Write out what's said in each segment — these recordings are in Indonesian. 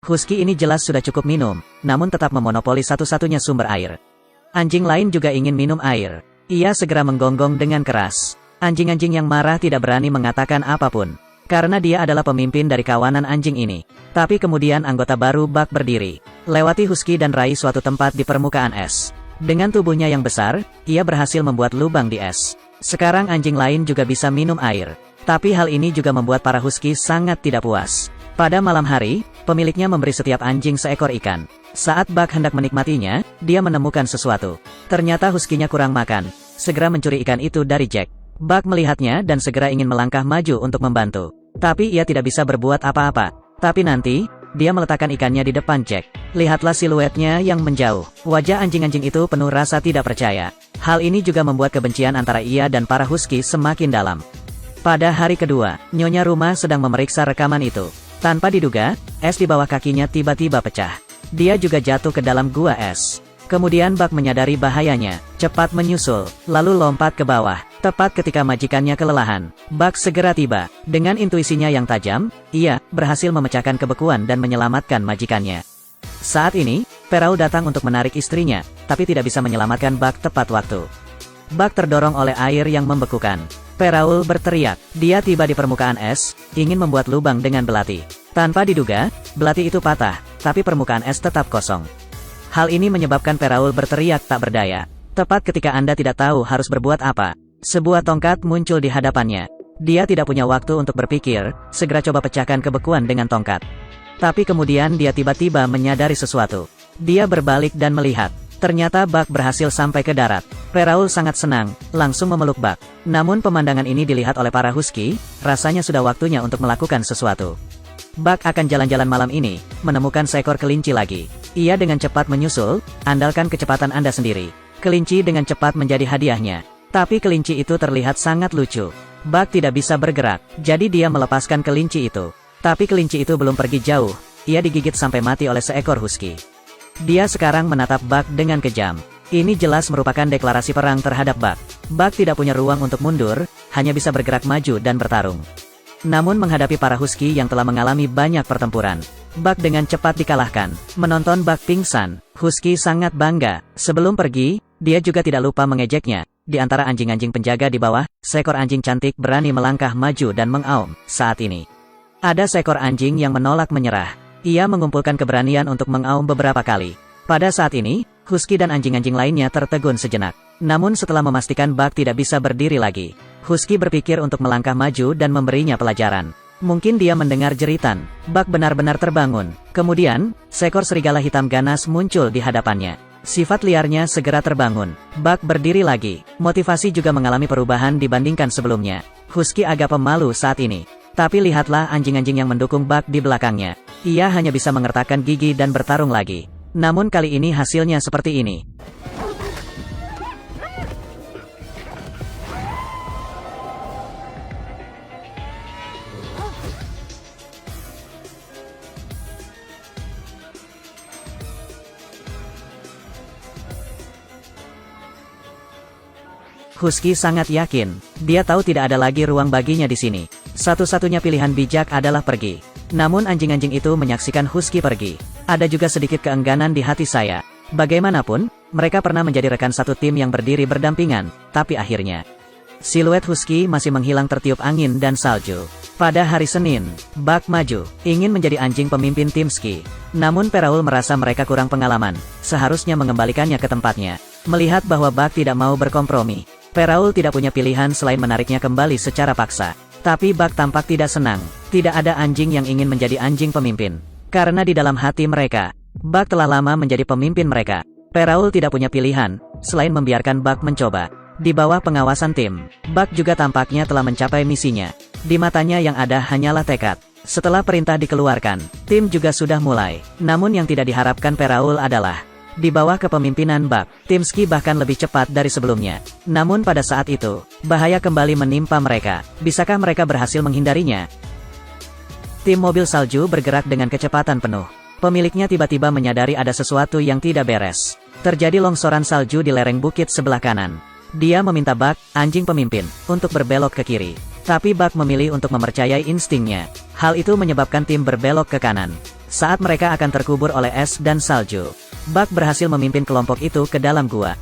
Husky ini jelas sudah cukup minum, namun tetap memonopoli satu-satunya sumber air. Anjing lain juga ingin minum air. Ia segera menggonggong dengan keras. Anjing-anjing yang marah tidak berani mengatakan apapun, karena dia adalah pemimpin dari kawanan anjing ini. Tapi kemudian anggota baru Buck berdiri, lewati Husky dan raih suatu tempat di permukaan es. Dengan tubuhnya yang besar, ia berhasil membuat lubang di es. Sekarang anjing lain juga bisa minum air. Tapi hal ini juga membuat para Husky sangat tidak puas. Pada malam hari, pemiliknya memberi setiap anjing seekor ikan. Saat Buck hendak menikmatinya, dia menemukan sesuatu. Ternyata Husky-nya kurang makan. Segera mencuri ikan itu dari Jack. Buck melihatnya dan segera ingin melangkah maju untuk membantu. Tapi ia tidak bisa berbuat apa-apa. Tapi nanti, dia meletakkan ikannya di depan Jack. Lihatlah siluetnya yang menjauh. Wajah anjing-anjing itu penuh rasa tidak percaya. Hal ini juga membuat kebencian antara ia dan para Husky semakin dalam. Pada hari kedua, Nyonya Rumah sedang memeriksa rekaman itu. Tanpa diduga, es di bawah kakinya tiba-tiba pecah. Dia juga jatuh ke dalam gua es. Kemudian Buck menyadari bahayanya, cepat menyusul, lalu lompat ke bawah. Tepat ketika majikannya kelelahan, Buck segera tiba. Dengan intuisinya yang tajam, ia berhasil memecahkan kebekuan dan menyelamatkan majikannya. Saat ini, Peraul datang untuk menarik istrinya, tapi tidak bisa menyelamatkan Buck tepat waktu. Buck terdorong oleh air yang membekukan. Peraul berteriak. Dia tiba di permukaan es, ingin membuat lubang dengan belati. Tanpa diduga, belati itu patah, tapi permukaan es tetap kosong. Hal ini menyebabkan Peraul berteriak tak berdaya. Tepat ketika Anda tidak tahu harus berbuat apa, sebuah tongkat muncul di hadapannya. Dia tidak punya waktu untuk berpikir, segera coba pecahkan kebekuan dengan tongkat. Tapi kemudian dia tiba-tiba menyadari sesuatu. Dia berbalik dan melihat. Ternyata Buck berhasil sampai ke darat. Peraul sangat senang, langsung memeluk Buck. Namun pemandangan ini dilihat oleh para Husky, rasanya sudah waktunya untuk melakukan sesuatu. Buck akan jalan-jalan malam ini, menemukan seekor kelinci lagi. Ia dengan cepat menyusul, andalkan kecepatan Anda sendiri. Kelinci dengan cepat menjadi hadiahnya. Tapi kelinci itu terlihat sangat lucu. Buck tidak bisa bergerak, jadi dia melepaskan kelinci itu. Tapi kelinci itu belum pergi jauh, ia digigit sampai mati oleh seekor Husky. Dia sekarang menatap Buck dengan kejam. Ini jelas merupakan deklarasi perang terhadap Buck. Buck tidak punya ruang untuk mundur, hanya bisa bergerak maju dan bertarung. Namun menghadapi para Husky yang telah mengalami banyak pertempuran, Buck dengan cepat dikalahkan. Menonton Buck pingsan, Husky sangat bangga. Sebelum pergi, dia juga tidak lupa mengejeknya. Di antara anjing-anjing penjaga di bawah, seekor anjing cantik berani melangkah maju dan mengaum. Saat ini, ada seekor anjing yang menolak menyerah. Ia mengumpulkan keberanian untuk mengaum beberapa kali. Pada saat ini, Husky dan anjing-anjing lainnya tertegun sejenak. Namun setelah memastikan Buck tidak bisa berdiri lagi, Husky berpikir untuk melangkah maju dan memberinya pelajaran. Mungkin dia mendengar jeritan. Buck benar-benar terbangun. Kemudian, seekor serigala hitam ganas muncul di hadapannya. Sifat liarnya segera terbangun. Buck berdiri lagi. Motivasi juga mengalami perubahan dibandingkan sebelumnya. Husky agak pemalu saat ini. Tapi lihatlah anjing-anjing yang mendukung Buck di belakangnya. Ia hanya bisa mengertakkan gigi dan bertarung lagi. Namun kali ini hasilnya seperti ini. Husky sangat yakin, dia tahu tidak ada lagi ruang baginya di sini. Satu-satunya pilihan bijak adalah pergi. Namun anjing-anjing itu menyaksikan Husky pergi. Ada juga sedikit keengganan di hati saya. Bagaimanapun, mereka pernah menjadi rekan satu tim yang berdiri berdampingan, tapi akhirnya, siluet Husky masih menghilang tertiup angin dan salju. Pada hari Senin, Buck maju, ingin menjadi anjing pemimpin tim ski. Namun Peraul merasa mereka kurang pengalaman, seharusnya mengembalikannya ke tempatnya. Melihat bahwa Buck tidak mau berkompromi, Peraul tidak punya pilihan selain menariknya kembali secara paksa. Tapi Buck tampak tidak senang. Tidak ada anjing yang ingin menjadi anjing pemimpin. Karena di dalam hati mereka, Buck telah lama menjadi pemimpin mereka. Peraul tidak punya pilihan, selain membiarkan Buck mencoba. Di bawah pengawasan tim, Buck juga tampaknya telah mencapai misinya. Di matanya yang ada hanyalah tekad. Setelah perintah dikeluarkan, tim juga sudah mulai. Namun yang tidak diharapkan Peraul adalah, di bawah kepemimpinan Buck, tim ski bahkan lebih cepat dari sebelumnya. Namun pada saat itu, bahaya kembali menimpa mereka. Bisakah mereka berhasil menghindarinya? Tim mobil salju bergerak dengan kecepatan penuh. Pemiliknya tiba-tiba menyadari ada sesuatu yang tidak beres. Terjadi longsoran salju di lereng bukit sebelah kanan. Dia meminta Buck, anjing pemimpin, untuk berbelok ke kiri. Tapi Buck memilih untuk mempercayai instingnya. Hal itu menyebabkan tim berbelok ke kanan. Saat mereka akan terkubur oleh es dan salju, Bug berhasil memimpin kelompok itu ke dalam gua.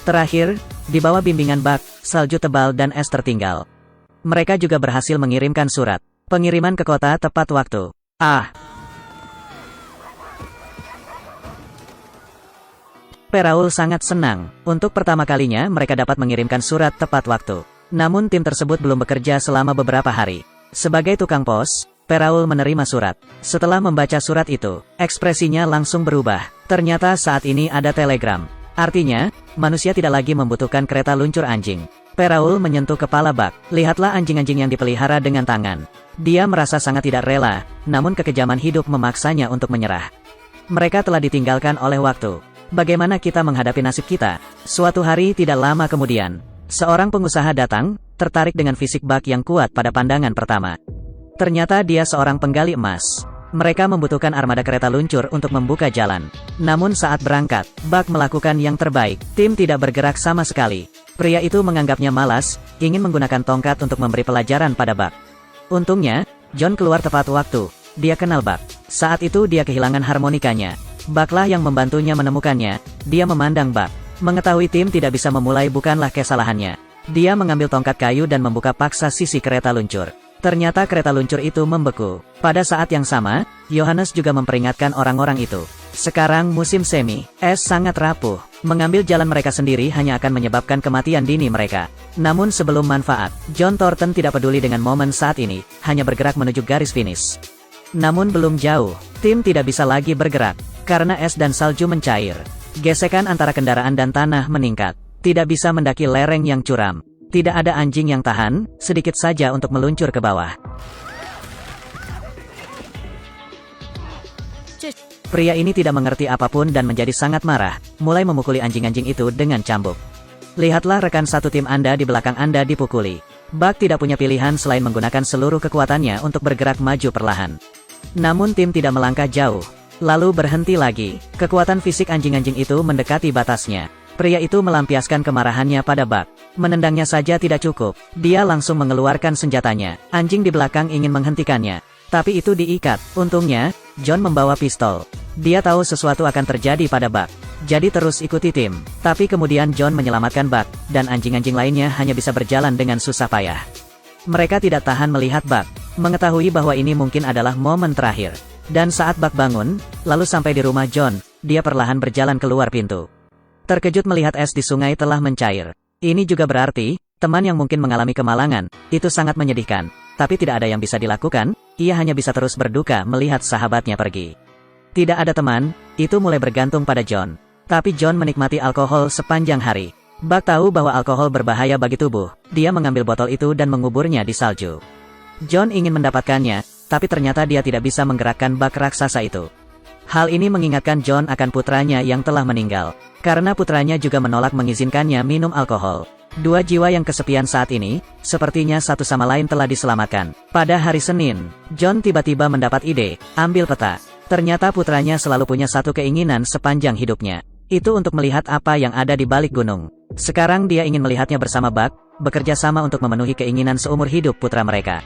Terakhir, di bawah bimbingan Bug, salju tebal dan es tertinggal. Mereka juga berhasil mengirimkan surat pengiriman ke kota tepat waktu. Peraul sangat senang. Untuk pertama kalinya mereka dapat mengirimkan surat tepat waktu. Namun tim tersebut belum bekerja selama beberapa hari. Sebagai tukang pos, Peraul menerima surat. Setelah membaca surat itu, ekspresinya langsung berubah. Ternyata saat ini ada telegram. Artinya, manusia tidak lagi membutuhkan kereta luncur anjing. Peraul menyentuh kepala Bug. Lihatlah anjing-anjing yang dipelihara dengan tangan. Dia merasa sangat tidak rela, namun kekejaman hidup memaksanya untuk menyerah. Mereka telah ditinggalkan oleh waktu. Bagaimana kita menghadapi nasib kita? Suatu hari tidak lama kemudian, seorang pengusaha datang, tertarik dengan fisik Bug yang kuat pada pandangan pertama. Ternyata dia seorang penggali emas. Mereka membutuhkan armada kereta luncur untuk membuka jalan. Namun saat berangkat, Bug melakukan yang terbaik. Tim tidak bergerak sama sekali. Pria itu menganggapnya malas, ingin menggunakan tongkat untuk memberi pelajaran pada Bug. Untungnya, John keluar tepat waktu. Dia kenal Bug. Saat itu dia kehilangan harmonikanya. Buglah yang membantunya menemukannya. Dia memandang Bug. Mengetahui tim tidak bisa memulai bukanlah kesalahannya. Dia mengambil tongkat kayu dan membuka paksa sisi kereta luncur. Ternyata kereta luncur itu membeku. Pada saat yang sama, Yohanes juga memperingatkan orang-orang itu. Sekarang musim semi, es sangat rapuh. Mengambil jalan mereka sendiri hanya akan menyebabkan kematian dini mereka. Namun sebelum manfaat, John Thornton tidak peduli dengan momen saat ini, hanya bergerak menuju garis finish. Namun belum jauh, tim tidak bisa lagi bergerak, karena es dan salju mencair. Gesekan antara kendaraan dan tanah meningkat. Tidak bisa mendaki lereng yang curam. Tidak ada anjing yang tahan, sedikit saja untuk meluncur ke bawah. Pria ini tidak mengerti apapun dan menjadi sangat marah, mulai memukuli anjing-anjing itu dengan cambuk. Lihatlah rekan satu tim Anda di belakang Anda dipukuli. Bug tidak punya pilihan selain menggunakan seluruh kekuatannya untuk bergerak maju perlahan. Namun tim tidak melangkah jauh, lalu berhenti lagi. Kekuatan fisik anjing-anjing itu mendekati batasnya. Pria itu melampiaskan kemarahannya pada Bug. Menendangnya saja tidak cukup. Dia langsung mengeluarkan senjatanya. Anjing di belakang ingin menghentikannya. Tapi itu diikat. Untungnya, John membawa pistol. Dia tahu sesuatu akan terjadi pada Bug. Jadi terus ikuti tim. Tapi kemudian John menyelamatkan Bug, dan anjing-anjing lainnya hanya bisa berjalan dengan susah payah. Mereka tidak tahan melihat Bug. Mengetahui bahwa ini mungkin adalah momen terakhir. Dan saat Bug bangun, lalu sampai di rumah John, dia perlahan berjalan keluar pintu. Terkejut melihat es di sungai telah mencair. Ini juga berarti, teman yang mungkin mengalami kemalangan, itu sangat menyedihkan. Tapi tidak ada yang bisa dilakukan, ia hanya bisa terus berduka melihat sahabatnya pergi. Tidak ada teman, itu mulai bergantung pada John. Tapi John menikmati alkohol sepanjang hari. Bug tahu bahwa alkohol berbahaya bagi tubuh. Dia mengambil botol itu dan menguburnya di salju. John ingin mendapatkannya, tapi ternyata dia tidak bisa menggerakkan bak raksasa itu. Hal ini mengingatkan John akan putranya yang telah meninggal. Karena putranya juga menolak mengizinkannya minum alkohol. Dua jiwa yang kesepian saat ini, sepertinya satu sama lain telah diselamatkan. Pada hari Senin, John tiba-tiba mendapat ide, ambil peta. Ternyata putranya selalu punya satu keinginan sepanjang hidupnya. Itu untuk melihat apa yang ada di balik gunung. Sekarang dia ingin melihatnya bersama Bug, bekerja sama untuk memenuhi keinginan seumur hidup putra mereka.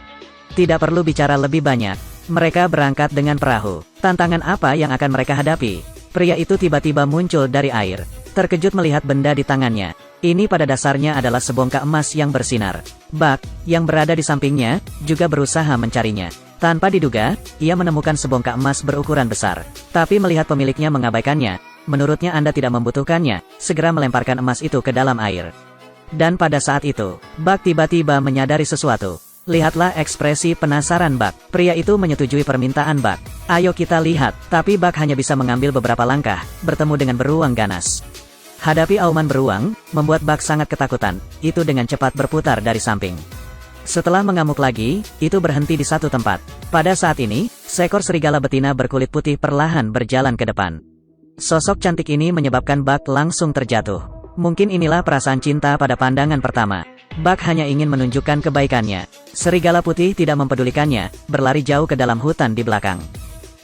Tidak perlu bicara lebih banyak. Mereka berangkat dengan perahu. Tantangan apa yang akan mereka hadapi? Pria itu tiba-tiba muncul dari air. Terkejut melihat benda di tangannya. Ini pada dasarnya adalah sebongkah emas yang bersinar. Bug, yang berada di sampingnya, juga berusaha mencarinya. Tanpa diduga, ia menemukan sebongkah emas berukuran besar. Tapi melihat pemiliknya mengabaikannya, menurutnya Anda tidak membutuhkannya, segera melemparkan emas itu ke dalam air. Dan pada saat itu, Bug tiba-tiba menyadari sesuatu. Lihatlah ekspresi penasaran Bug. Pria itu menyetujui permintaan Bug. Ayo kita lihat. Tapi Bug hanya bisa mengambil beberapa langkah, bertemu dengan beruang ganas. Hadapi auman beruang, membuat Bug sangat ketakutan. Itu dengan cepat berputar dari samping. Setelah mengamuk lagi, itu berhenti di satu tempat. Pada saat ini, seekor serigala betina berkulit putih perlahan berjalan ke depan. Sosok cantik ini menyebabkan Bug langsung terjatuh. Mungkin inilah perasaan cinta pada pandangan pertama. Bug hanya ingin menunjukkan kebaikannya. Serigala putih tidak mempedulikannya, berlari jauh ke dalam hutan di belakang.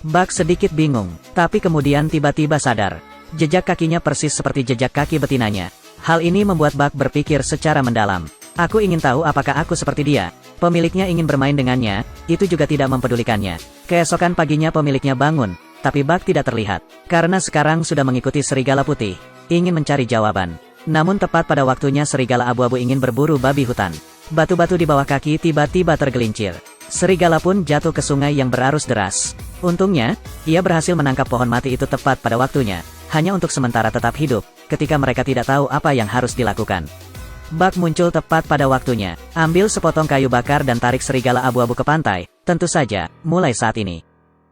Bug sedikit bingung, tapi kemudian tiba-tiba sadar. Jejak kakinya persis seperti jejak kaki betinanya. Hal ini membuat Bug berpikir secara mendalam. Aku ingin tahu apakah aku seperti dia. Pemiliknya ingin bermain dengannya, itu juga tidak mempedulikannya. Keesokan paginya pemiliknya bangun, tapi Buck tidak terlihat. Karena sekarang sudah mengikuti serigala putih, ingin mencari jawaban. Namun tepat pada waktunya serigala abu-abu ingin berburu babi hutan. Batu-batu di bawah kaki tiba-tiba tergelincir. Serigala pun jatuh ke sungai yang berarus deras. Untungnya, ia berhasil menangkap pohon mati itu tepat pada waktunya, hanya untuk sementara tetap hidup, ketika mereka tidak tahu apa yang harus dilakukan. Buck muncul tepat pada waktunya, ambil sepotong kayu bakar dan tarik serigala abu-abu ke pantai. Tentu saja, mulai saat ini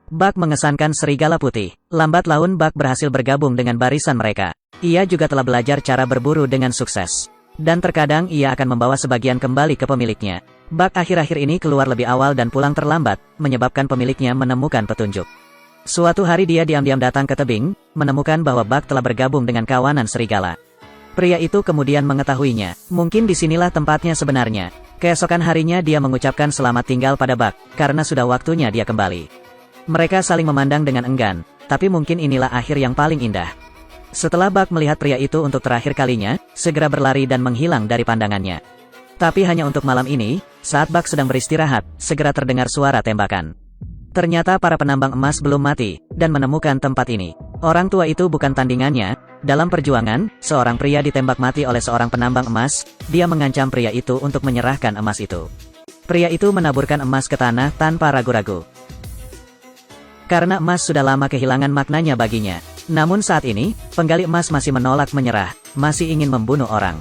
Buck mengesankan serigala putih. Lambat laun Buck berhasil bergabung dengan barisan mereka. Ia juga telah belajar cara berburu dengan sukses. Dan terkadang ia akan membawa sebagian kembali ke pemiliknya. Buck akhir-akhir ini keluar lebih awal dan pulang terlambat, menyebabkan pemiliknya menemukan petunjuk. Suatu hari dia diam-diam datang ke tebing, menemukan bahwa Buck telah bergabung dengan kawanan serigala. Pria itu kemudian mengetahuinya. Mungkin disinilah tempatnya sebenarnya. Keesokan harinya dia mengucapkan selamat tinggal pada Buck, karena sudah waktunya dia kembali. Mereka saling memandang dengan enggan, tapi mungkin inilah akhir yang paling indah. Setelah Buck melihat pria itu untuk terakhir kalinya, segera berlari dan menghilang dari pandangannya. Tapi hanya untuk malam ini, saat Buck sedang beristirahat, segera terdengar suara tembakan. Ternyata para penambang emas belum mati, dan menemukan tempat ini. Orang tua itu bukan tandingannya. Dalam perjuangan, seorang pria ditembak mati oleh seorang penambang emas. Dia mengancam pria itu untuk menyerahkan emas itu. Pria itu menaburkan emas ke tanah tanpa ragu-ragu. Karena emas sudah lama kehilangan maknanya baginya. Namun saat ini, penggali emas masih menolak menyerah, masih ingin membunuh orang.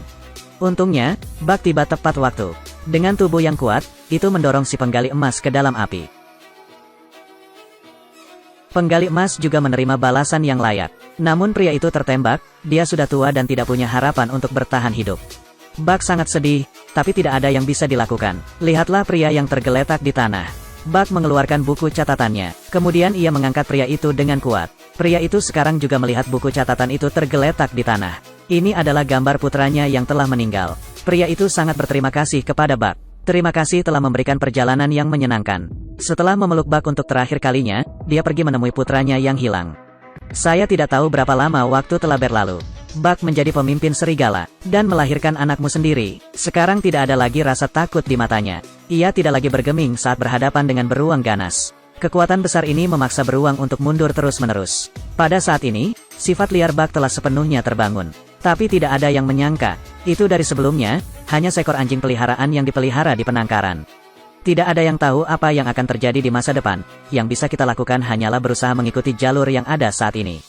Untungnya, Buck tiba tepat waktu. Dengan tubuh yang kuat, itu mendorong si penggali emas ke dalam api. Penggali emas juga menerima balasan yang layak. Namun pria itu tertembak, dia sudah tua dan tidak punya harapan untuk bertahan hidup. Buck sangat sedih, tapi tidak ada yang bisa dilakukan. Lihatlah pria yang tergeletak di tanah. Buck mengeluarkan buku catatannya. Kemudian ia mengangkat pria itu dengan kuat. Pria itu sekarang juga melihat buku catatan itu tergeletak di tanah. Ini adalah gambar putranya yang telah meninggal. Pria itu sangat berterima kasih kepada Buck. Terima kasih telah memberikan perjalanan yang menyenangkan. Setelah memeluk Buck untuk terakhir kalinya, dia pergi menemui putranya yang hilang. Saya tidak tahu berapa lama waktu telah berlalu. Buck menjadi pemimpin serigala, dan melahirkan anakmu sendiri. Sekarang tidak ada lagi rasa takut di matanya. Ia tidak lagi bergeming saat berhadapan dengan beruang ganas. Kekuatan besar ini memaksa beruang untuk mundur terus-menerus. Pada saat ini, sifat liar Buck telah sepenuhnya terbangun. Tapi tidak ada yang menyangka, itu dari sebelumnya, hanya seekor anjing peliharaan yang dipelihara di penangkaran. Tidak ada yang tahu apa yang akan terjadi di masa depan. Yang bisa kita lakukan hanyalah berusaha mengikuti jalur yang ada saat ini.